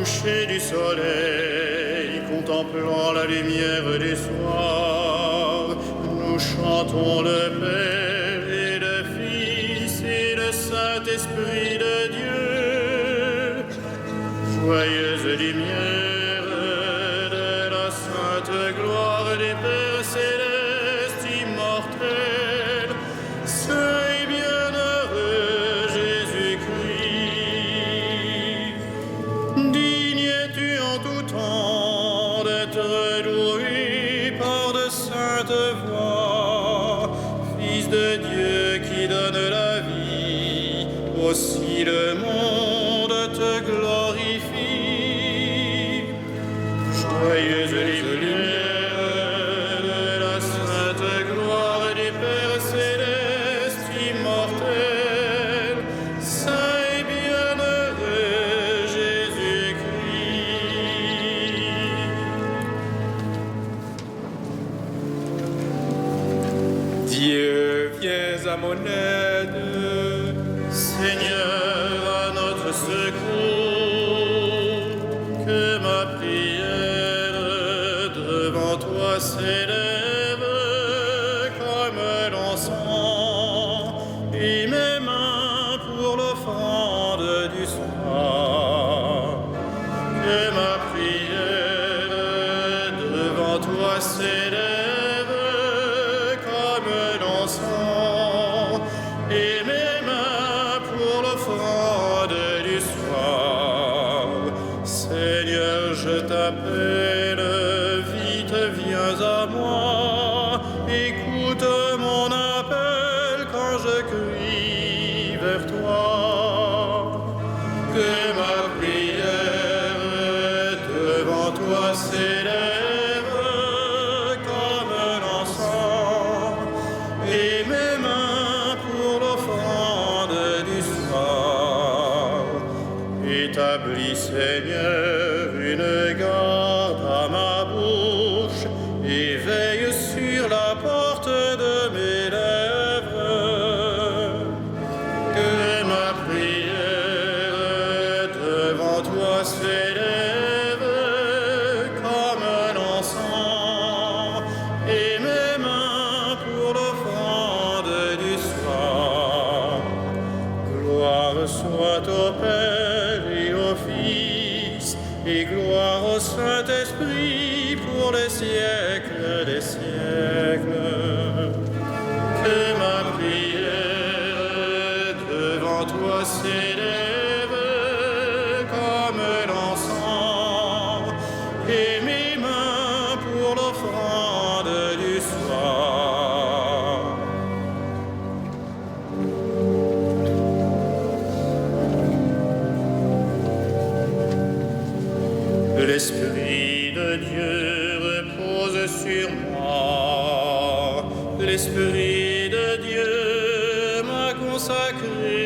coucher du soleil, contemplant la lumière du soir, nous chantons le Père et le Fils et le Saint-Esprit de Dieu. Joyeuse lumière de la sainte gloire du Père céleste immortel, Saint et bienheureux Jésus-Christ. Digne es-tu en tout temps d'être loué par de saintes voix, Fils de Dieu qui donne la vie, aussi le monde te glorifie. Joyeuse lumière de la sainte gloire du Père céleste immortel, Saint et bienheureux Jésus-Christ. Dieu, viens à mon aide. Seigneur, à notre secours, que ma prière devant toi s'élève comme l'encens, et mes mains pour l'offrande du soir. Que ma prière devant toi s'élève comme l'encens, et mes mains pour l'offrande du soir. Seigneur, je t'appelle, vite viens à moi, écoute mon appel quand je crie vers toi. Que ma prière devant toi s'élève comme l'encens, et mes mains pour l'offrande du soir. Établis, Seigneur, une garde à ma bouche, et veille sur la porte de mes lèvres. Que ma prière devant toi s'élève comme l'encens, et mes mains pour l'offrande du soir. Gloire soit au Père et au Fils, et gloire au Saint-Esprit pour les siècles des siècles. Que ma prière devant toi s'élève comme l'encens, et mes mains pour l'offrande du soir. L'Esprit de Dieu repose sur moi. L'Esprit de Dieu m'a consacré.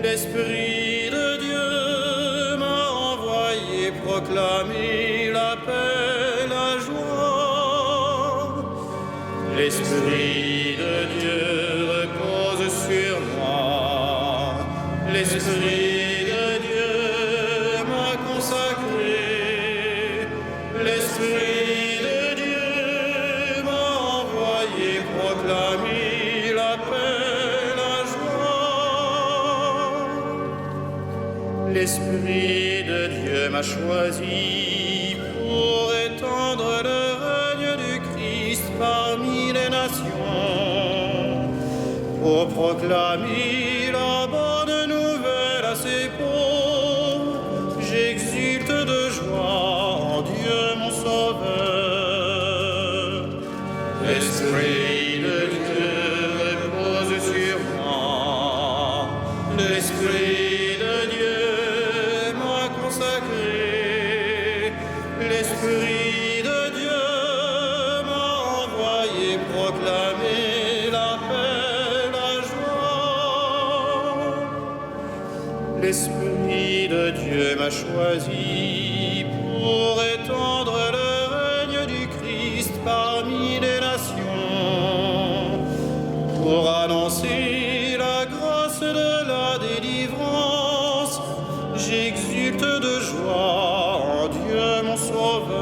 L'Esprit de Dieu m'a envoyé proclamer la paix, la joie. L'Esprit de Dieu repose sur moi. L'Esprit de Dieu m'a consacré. L'Esprit de Dieu m'a envoyé proclamer la paix, la joie. L'Esprit de Dieu m'a choisi pour étendre le règne du Christ parmi les nations, pour proclamer la bonne nouvelle à ses pauvres. J'exulte de joie en Dieu mon Sauveur. L'Esprit de Dieu repose sur moi. L'Esprit de Dieu m'a consacré. L'Esprit de Dieu m'a envoyé proclamer la paix, la joie. L'Esprit de Dieu m'a choisi pour étendre le règne du Christ parmi les nations, pour annoncer la grâce de la délivrance. j'exulte de joie en Dieu mon Sauveur.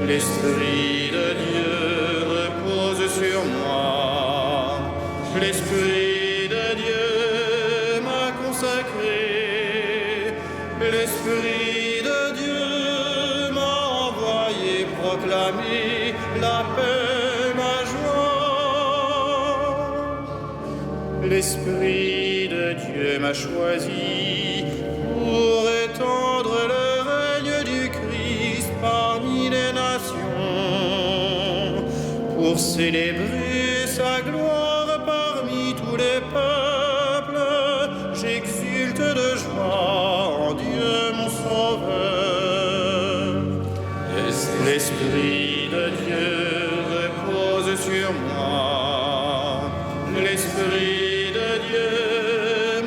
L'Esprit de Dieu repose sur moi. L'Esprit de Dieu m'a consacré. L'Esprit de Dieu m'a envoyé proclamer la paix, ma joie. L'Esprit de Dieu m'a choisi pour étendre le règne du Christ parmi les nations, pour célébrer sa gloire parmi tous les peuples. J'exulte de joie en Dieu mon Sauveur. L'Esprit de Dieu repose sur moi. L'Esprit de Dieu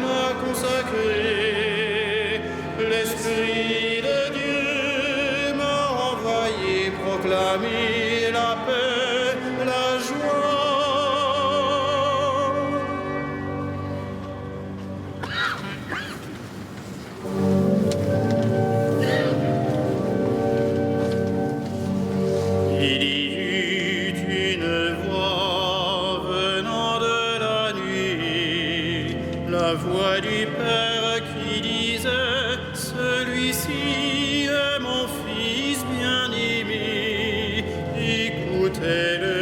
m'a consacré. L'Esprit de Dieu m'a envoyé proclamer la paix, la joie. Il y eut une voix venant de la nuit, la voix du Père qui disait: celui-ci est mon Fils bien-aimé, écoutez-le.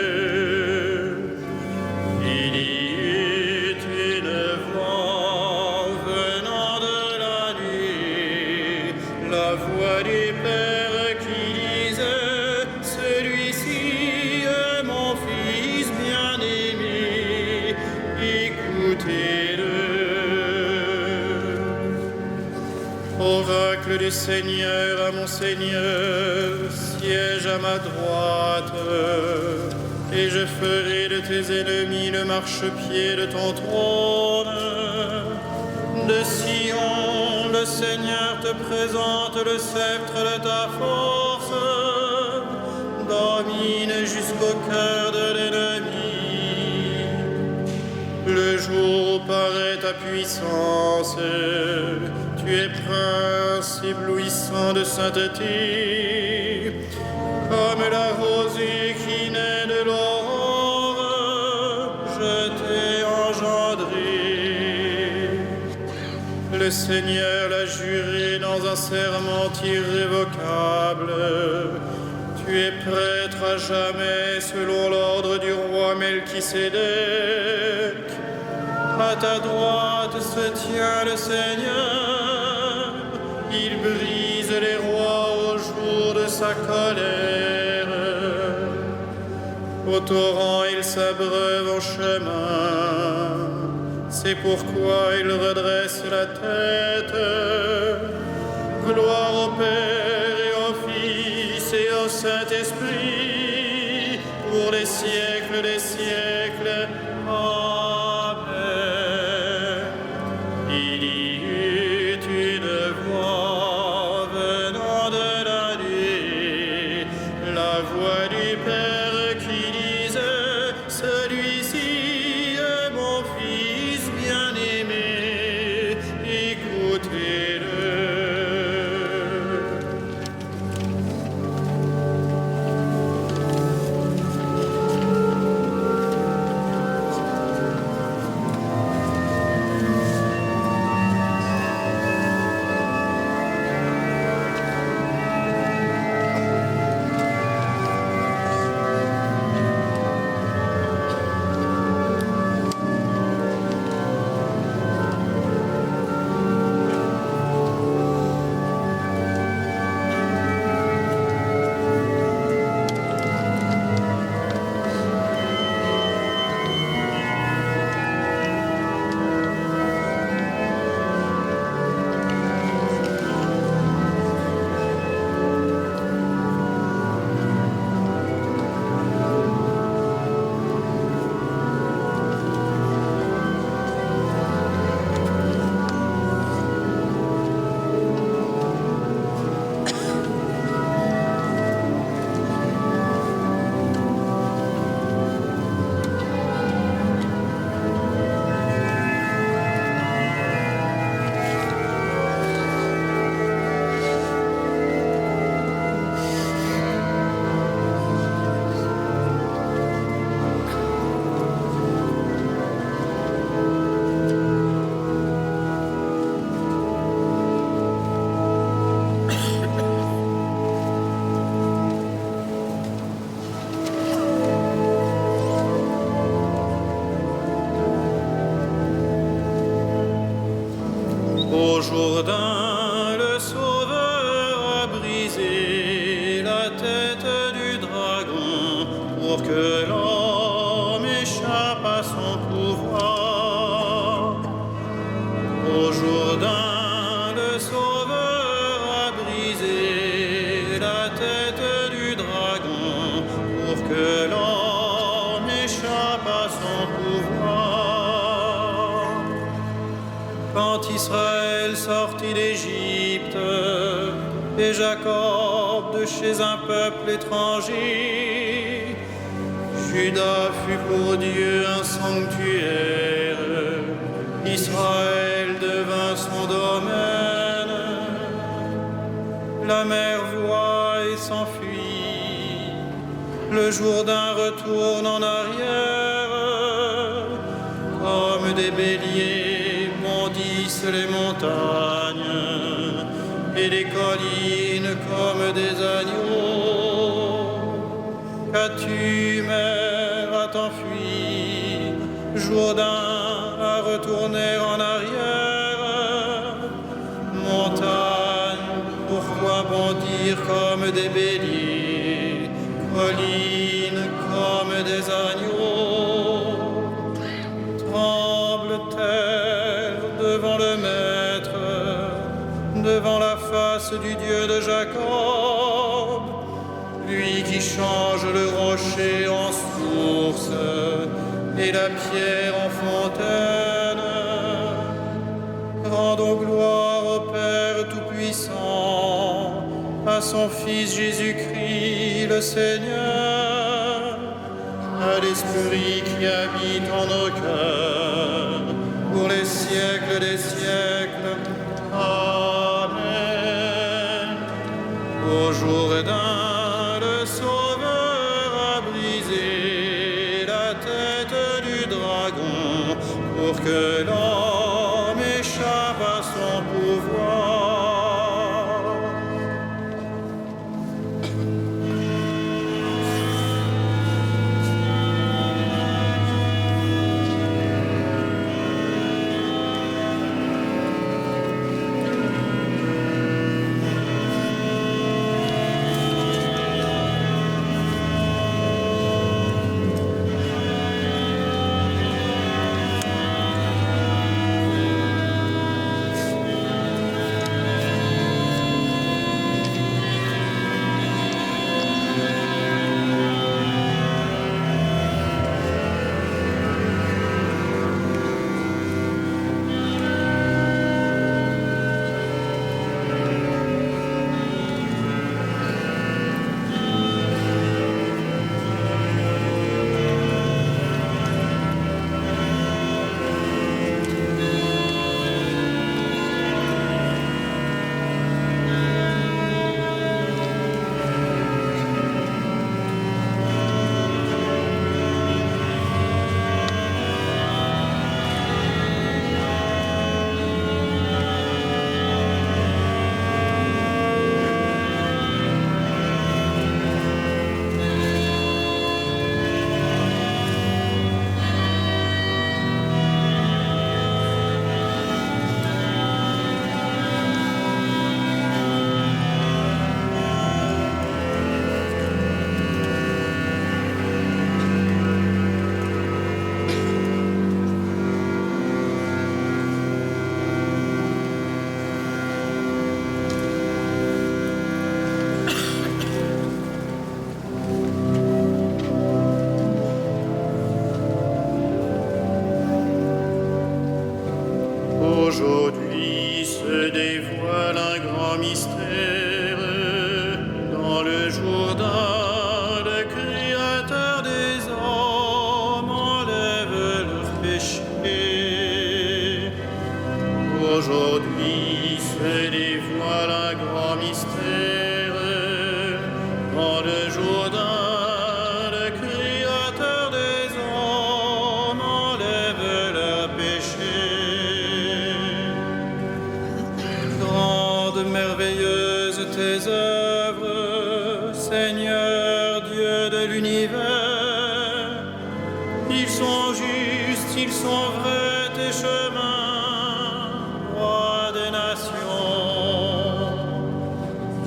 Il y eut une voix venant de la nuit, la voix du Père qui disait: celui-ci est mon Fils bien-aimé, écoutez-le. Oracle du Seigneur à mon Seigneur, siège à ma droite, et je ferai de tes ennemis le marchepied de ton trône. De Sion, le Seigneur te présente le sceptre de ta force. Domine jusqu'au cœur de l'ennemi. Le jour paraît ta puissance. Tu es prince éblouissant de sainteté, comme la rosée qui naît de l'aurore. Je t'ai engendré. Le Seigneur l'a juré dans un serment irrévocable. Tu es prêtre à jamais selon l'ordre du roi Melchisédek. À ta droite se tient le Seigneur. Il brise les rois au jour de sa colère. Au torrent, il s'abreuve en chemin. C'est pourquoi il redresse la tête. Gloire au Père et au Fils et au Saint-Esprit, pour les siècles des siècles. Amen. Il y eut une voix venant de la nuit, la voix du Père qui disait: celui-ci est mon Fils bien-aimé, écoutez-le. son pouvoir. Quand Israël sortit d'Égypte et Jacob de chez un peuple étranger, Juda fut pour Dieu un sanctuaire, Israël devint son domaine. La mer voit et s'enfuit, le Jourdain retourne en arrière, comme des béliers bondissent les montagnes, et les collines comme des agneaux. Qu'as-tu, mer, à t'enfuir, Jourdain à retourner en arrière? Montagne, pourquoi bondir comme des béliers, collines comme des agneaux? Tremble terre devant le Maître, devant la face du Dieu de Jacob, lui qui change le rocher en source et la pierre en fontaine. Rendons gloire au Père Tout-Puissant, à son Fils Jésus-Christ le Seigneur, à l'Esprit qui habite en nos cœurs, pour les siècles des siècles. Amen. Au Jourdain, le Sauveur a brisé la tête du dragon pour que l'homme échappe à son pouvoir. Aujourd'hui se dévoile un grand mystère. Dans le Jourdain, le Créateur des hommes enlève leurs péchés. Aujourd'hui se dévoile un grand mystère. Dans le Jourdain, le Créateur des hommes enlève leurs péchés. Merveilleuses tes œuvres, Seigneur Dieu de l'univers. Ils sont justes, ils sont vrais tes chemins, roi des nations.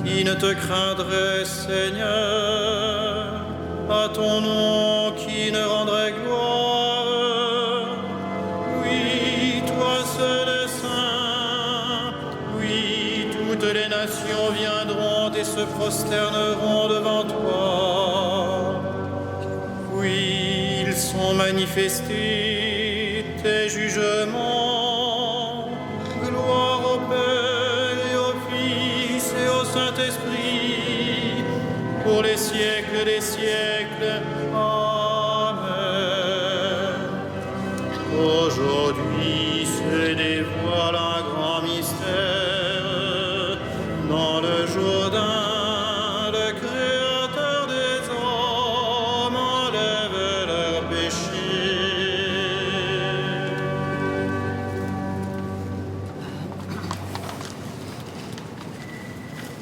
Qui ne te craindrait, Seigneur, à ton nom qui ne rendrait gloire? Oui, toi seul es saint, oui, toutes les nations viendront et se prosterneront devant toi. Oui, ils sont magnifiques. manifester tes jugements. Gloire au Père et au Fils et au Saint-Esprit, pour les siècles des siècles. Amen. Aujourd'hui se dévoile un grand mystère dans le Jourdain. Le Créateur des hommes enlève leurs péchés.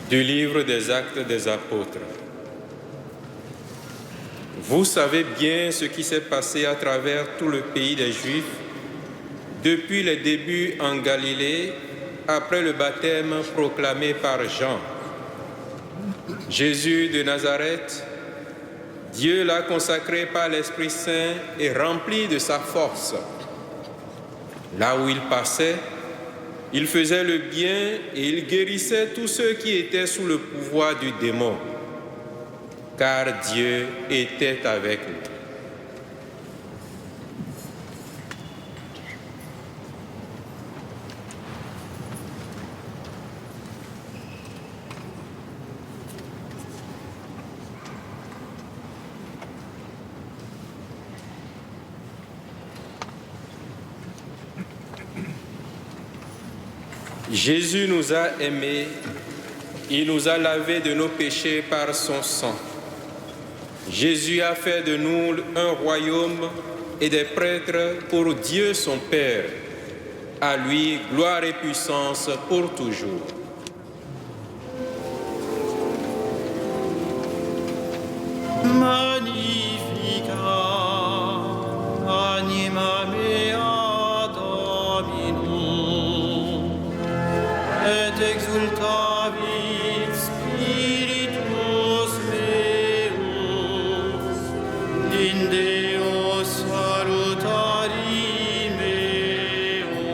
Du livre des Actes des Apôtres. Vous savez bien ce qui s'est passé à travers tout le pays des Juifs, depuis les débuts en Galilée, après le baptême proclamé par Jean. Jésus de Nazareth, Dieu l'a consacré par l'Esprit Saint et rempli de sa force. Là où il passait, il faisait le bien et il guérissait tous ceux qui étaient sous le pouvoir du démon, car Dieu était avec lui. Jésus nous a aimés, il nous a lavés de nos péchés par son sang. Jésus a fait de nous un royaume et des prêtres pour Dieu son Père. À lui, gloire et puissance pour toujours. Magnificat, anima mea Dominum, et exultavit spiritus meus, in Deo salutari meo,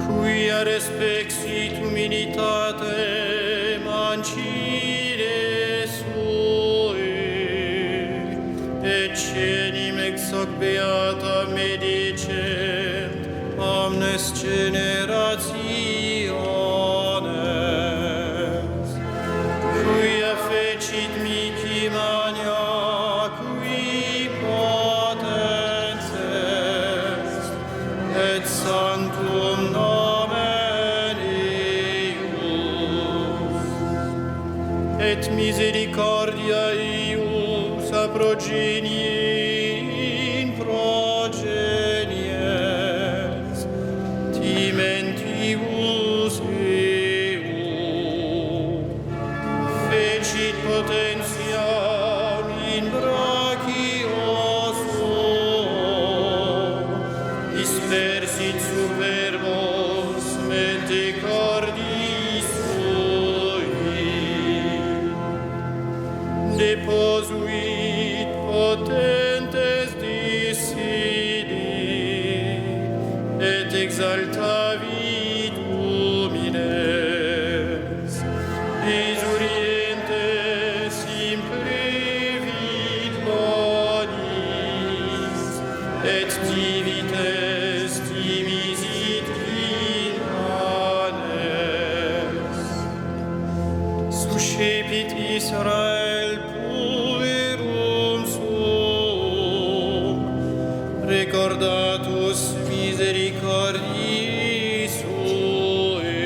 quia respexit humilitate mancide sue, et cenim ex hoc beata medicent omnes generationes, quia fecit mihi magna, qui potens est, et sanctum nomen eius, et misericordia eius a progenie in progenies, timentibus eu, fecit potentiam in brachio suo, dispersit superbos mente cordis sui, deposuit potentes dissidi, et exaltavit humines, exurientes implevit bonis, et divites dimisit inanes. Suscepit Israel puerum suum, recordatus misericordiae suae,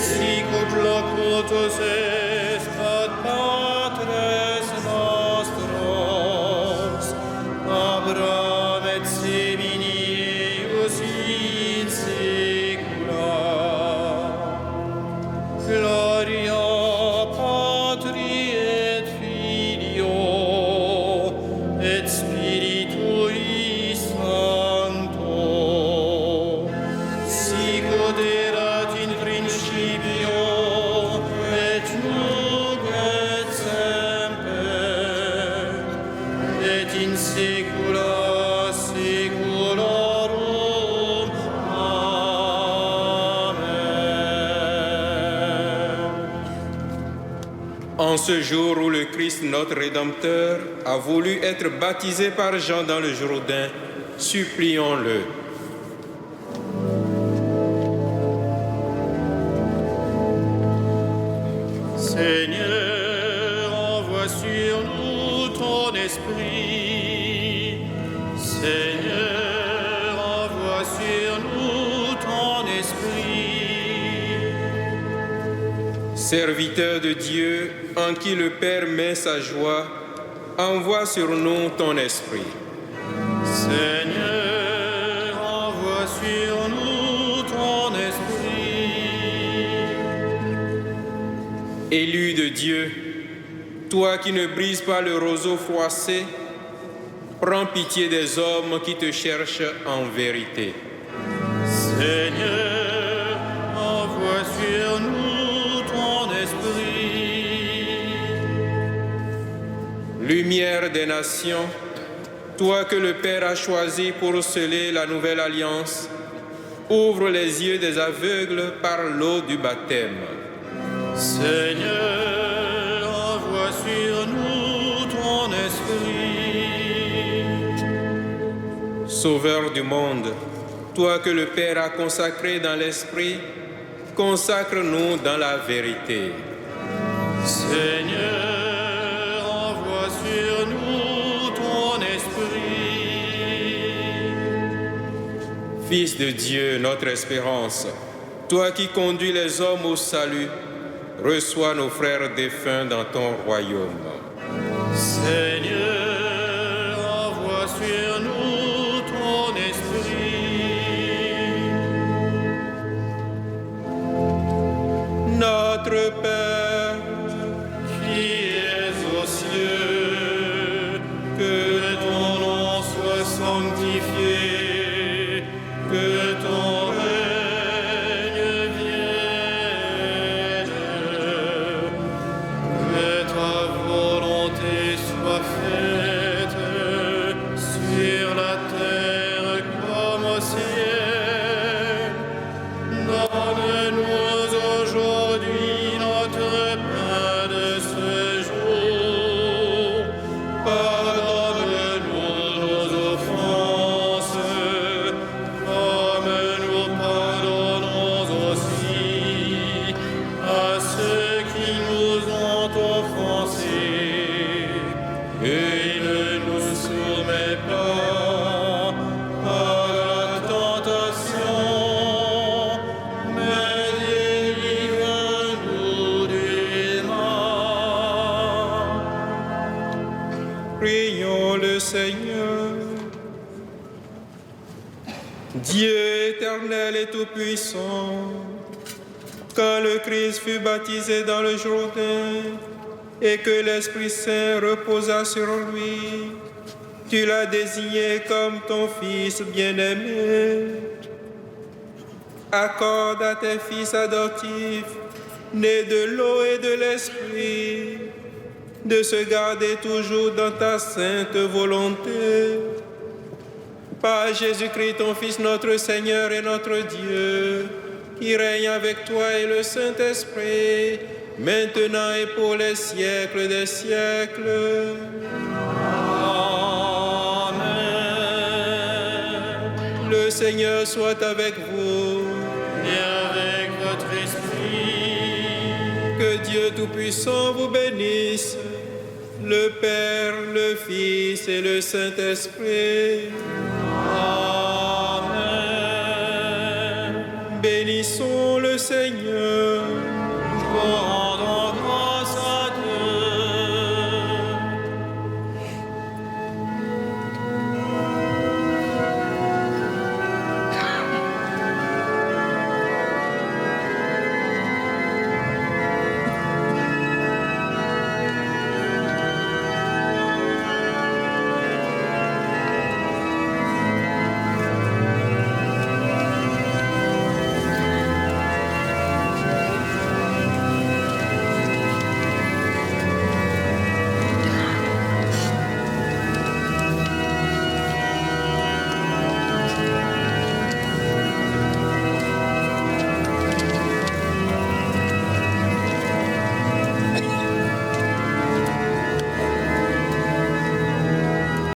sic ut locutus est ad patres nostros, Abraham et semini eius in saecula. Gloria Patri et Filio et Spiritui Sancto, sic ut erat in principio et nunc et semper et in saecula saeculorum. Amen. En ce jour où le Christ, notre Rédempteur, a voulu être baptisé par Jean dans le Jourdain, supplions-le. Seigneur, envoie sur nous ton esprit. Seigneur, envoie sur nous ton esprit. Serviteur de Dieu, en qui le Père met sa joie, envoie sur nous ton esprit. Seigneur, envoie sur nous ton esprit. Élu de Dieu, toi qui ne brises pas le roseau froissé, prends pitié des hommes qui te cherchent en vérité. Seigneur, envoie sur nous ton esprit. Lumière des nations, toi que le Père a choisi pour sceller la nouvelle alliance, ouvre les yeux des aveugles par l'eau du baptême. Seigneur, envoie sur nous ton esprit. Sauveur du monde, toi que le Père a consacré dans l'esprit, consacre-nous dans la vérité. Seigneur, envoie sur nous ton esprit. Fils de Dieu, notre espérance, toi qui conduis les hommes au salut, reçois nos frères défunts dans ton royaume. Seigneur, envoie sur nous ton esprit. Notre Père, qui es aux cieux, que ton nom soit sanctifié, que ton règne vienne, que ta volonté soit faite sur la terre comme au ciel. Donne-nous aujourd'hui notre pain de ce jour. Pardonne-nous nos offenses, comme nous pardonnons aussi à ceux qui nous ont offensés. Et ne nous soumets pas à la tentation, mais délivre-nous du mal. prions le Seigneur. Dieu éternel et tout-puissant, quand le Christ fut baptisé dans le Jourdain et que l'Esprit Saint reposa sur lui, tu l'as désigné comme ton Fils bien-aimé. Accorde à tes fils adoptifs, nés de l'eau et de l'Esprit, de se garder toujours dans ta sainte volonté. Par Jésus-Christ, ton Fils, notre Seigneur et notre Dieu, qui règne avec toi et le Saint-Esprit, maintenant et pour les siècles des siècles. Amen. Le Seigneur soit avec vous. Et avec votre esprit, Que Dieu Tout-Puissant vous bénisse, le Père, le Fils et le Saint-Esprit. Amen. Bénissons le Seigneur.